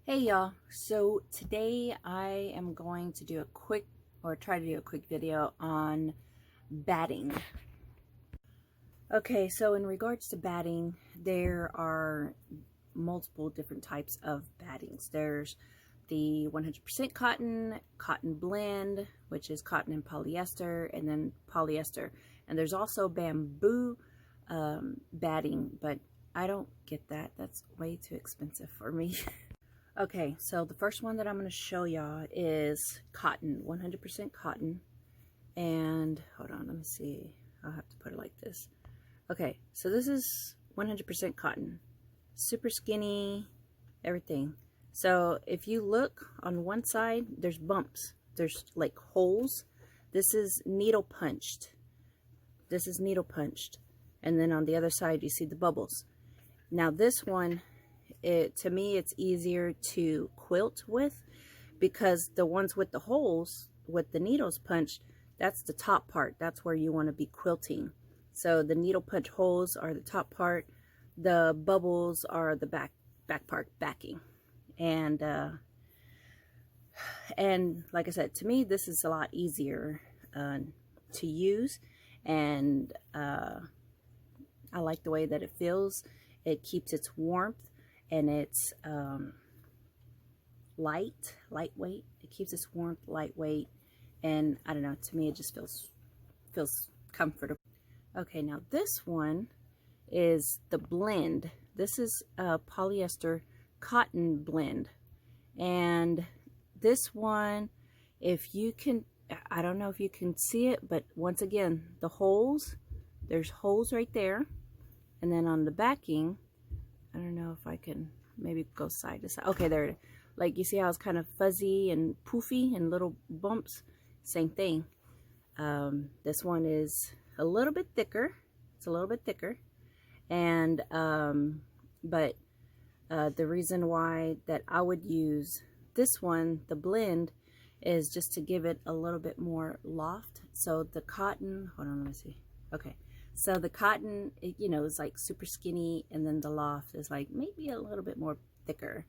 Hey y'all, so today I am going to do a quick, or try to do a quick video on batting. Okay, so in regards to batting, there are multiple different types of battings. There's the 100% cotton blend, which is cotton and polyester, and then polyester. And there's also bamboo batting, but I don't get that. That's way too expensive for me. Okay, so the first one that I'm going to show y'all is cotton, 100% cotton. And hold on, let me see. I'll have to put it like this. Okay, so this is 100% cotton. Super skinny, everything. So if you look on one side, there's bumps. There's like holes. This is needle punched. This is needle punched. And then on the other side, you see the bubbles. Now this one, to me, it's easier to quilt with because the ones with the holes, with the needles punched, that's the top part. That's where you want to be quilting. So the needle punch holes are the top part. The bubbles are the back part, backing. And like I said, to me, this is a lot easier to use. And I like the way that it feels. It keeps its warmth. And it's lightweight. It keeps its warmth, lightweight, and I don't know, to me it just feels comfortable. Okay, now this one is the blend. This is a polyester cotton blend, and this one, if you can, I don't know if you can see it, but once again, the holes, there's holes right there, and then on the backing, I don't know if I can maybe go side to side. Okay, there. Like you see how it's kind of fuzzy and poofy and little bumps? Same thing. This one is a little bit thicker. It's a little bit thicker. And, but the reason why that I would use this one, the blend, is just to give it a little bit more loft. So the cotton, hold on, let me see. Okay. So the cotton, you know, is like super skinny, and then the loft is like maybe a little bit more thicker.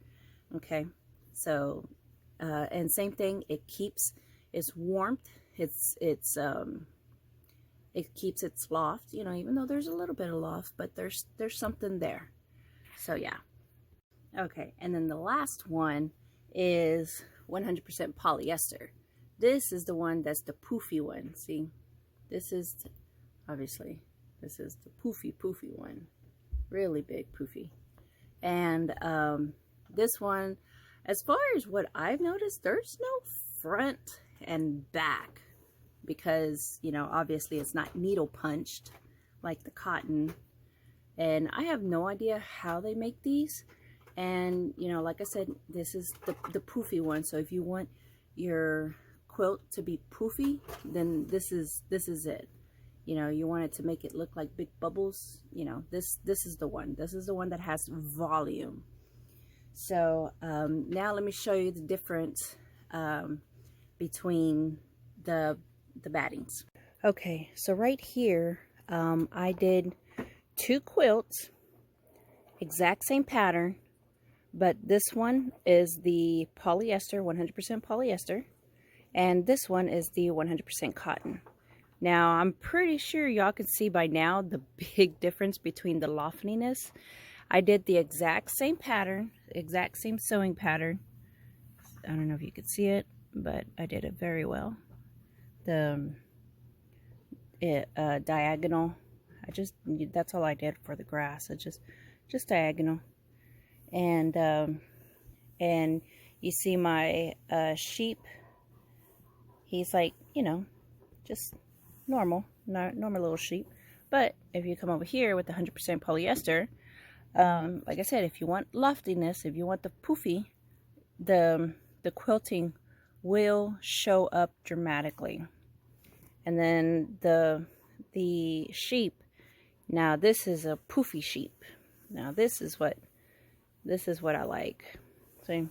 Okay, so and same thing, it keeps its warmth. It keeps its loft. You know, even though there's a little bit of loft, but there's something there. So yeah. Okay, and then the last one is 100% polyester. This is the one that's the poofy one. See, this is obviously. This is the poofy one, really big poofy. And this one, as far as what I've noticed, there's no front and back because, you know, obviously it's not needle punched like the cotton. And I have no idea how they make these. And, you know, like I said, this is the poofy one. So if you want your quilt to be poofy, then this is it. You know, you want it to make it look like big bubbles. You know, this is the one. This is the one that has volume. So now let me show you the difference between the battings. Okay, so right here, I did 2 quilts, exact same pattern, but this one is the polyester, 100% polyester, and this one is the 100% cotton. Now, I'm pretty sure y'all can see by now the big difference between the loftiness. I did the exact same pattern, exact same sewing pattern. I don't know if you could see it, but I did it very well. The diagonal, that's all I did for the grass. It's just diagonal. And you see my sheep, he's like, you know, just normal little sheep. But if you come over here with the 100% polyester, like I said, if you want loftiness, if you want the poofy, the quilting will show up dramatically. And then the sheep, now this is a poofy sheep. Now this is what I like. See?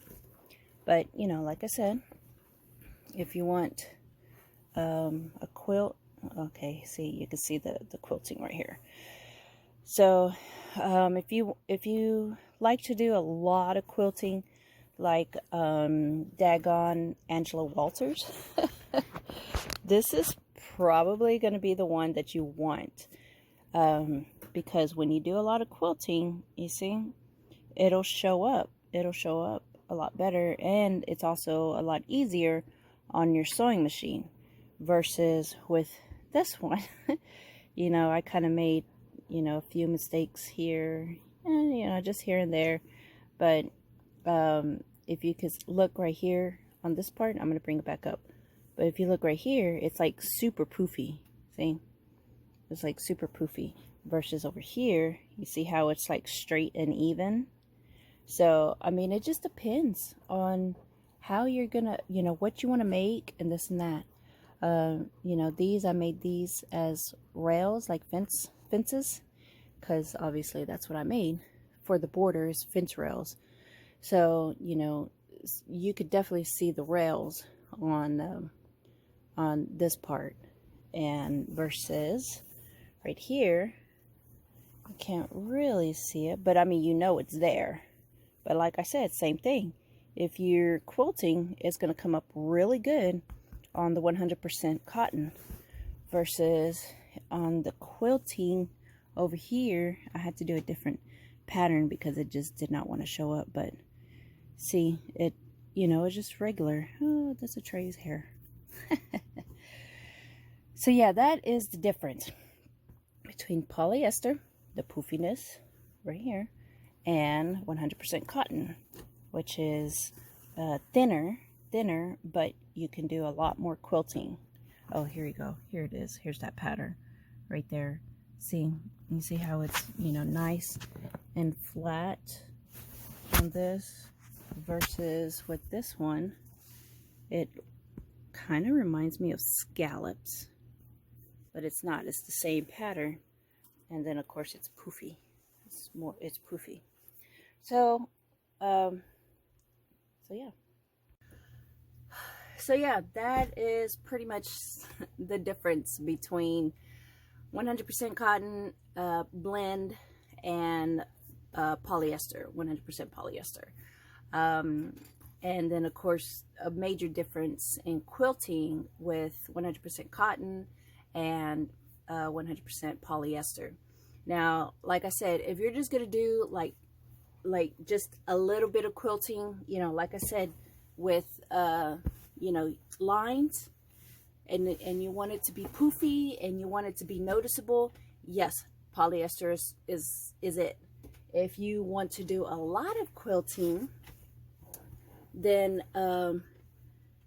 But you know, like I said, if you want a quilt, okay, see, you can see the quilting right here. So if you like to do a lot of quilting, like daggone Angela Walters. This is probably going to be the one that you want, because when you do a lot of quilting, you see, it'll show up. It'll show up a lot better, and it's also a lot easier on your sewing machine versus with this one. You know, I kind of made, you know, a few mistakes here, and, you know, just here and there. But if you could look right here on this part, I'm going to bring it back up. But if you look right here, it's like super poofy. See? It's like super poofy. Versus over here, you see how it's like straight and even? So, I mean, it just depends on how you're going to, you know, what you want to make and this and that. You know, I made these as rails, like fences. Because obviously that's what I made for the borders, fence rails. So, you know, you could definitely see the rails on this part, and versus right here, you can't really see it, but I mean, you know it's there. But like I said, same thing. If you're quilting, it's going to come up really good on the 100% cotton, versus on the quilting over here, I had to do a different pattern because it just did not want to show up. But see, it, you know, it's just regular. Oh, that's a Trey's hair. So yeah, that is the difference between polyester, the poofiness right here, and 100% cotton, which is thinner, but you can do a lot more quilting. Oh, here you go. Here it is. Here's that pattern right there. See, you see how it's, you know, nice and flat on this, versus with this one, it kind of reminds me of scallops, but it's not. It's the same pattern. And then of course it's poofy. It's poofy. So so yeah, that is pretty much the difference between 100% cotton blend and polyester, 100% polyester. And then of course a major difference in quilting with 100% cotton and 100% polyester. Now, like I said, if you're just gonna do like just a little bit of quilting, you know, like I said, with you know, lines, and you want it to be poofy and you want it to be noticeable, yes, polyester is it. If you want to do a lot of quilting, then and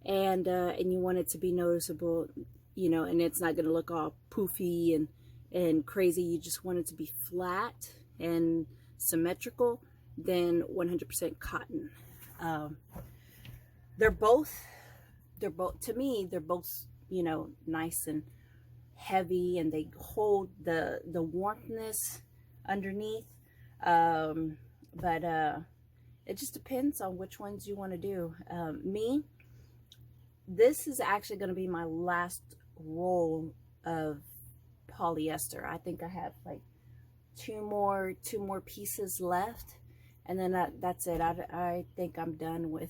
you want it to be noticeable, you know, and it's not going to look all poofy and crazy, you just want it to be flat and symmetrical, then 100% cotton. They're both to me, they're both, you know, nice and heavy, and they hold the warmthness underneath. But it just depends on which ones you want to do. Me, this is actually going to be my last roll of polyester. I think I have like two more pieces left, and then that's it. I think I'm done with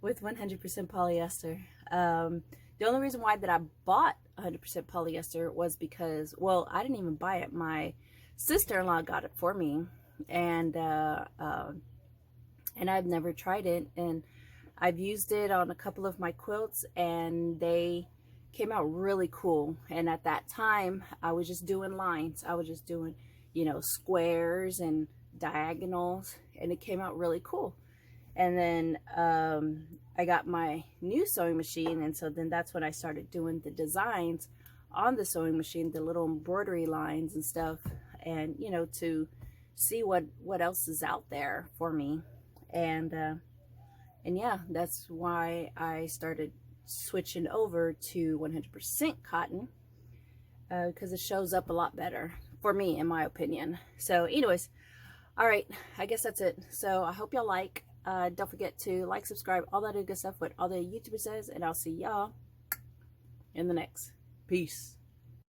with 100% polyester. The only reason why that I bought 100% polyester was because, well, I didn't even buy it. My sister-in-law got it for me, and I've never tried it, and I've used it on a couple of my quilts, and they came out really cool. And at that time, I was just doing lines. I was just doing, you know, squares and diagonals, and it came out really cool. And then I got my new sewing machine, and so then that's when I started doing the designs on the sewing machine, the little embroidery lines and stuff, and, you know, to see what else is out there for me. And yeah, that's why I started switching over to 100% cotton, because it shows up a lot better for me, in my opinion. So anyways, all right, I guess that's it. So I hope y'all like. Don't forget to like, subscribe, all that good stuff, what all the YouTubers says, and I'll see y'all in the next. Peace.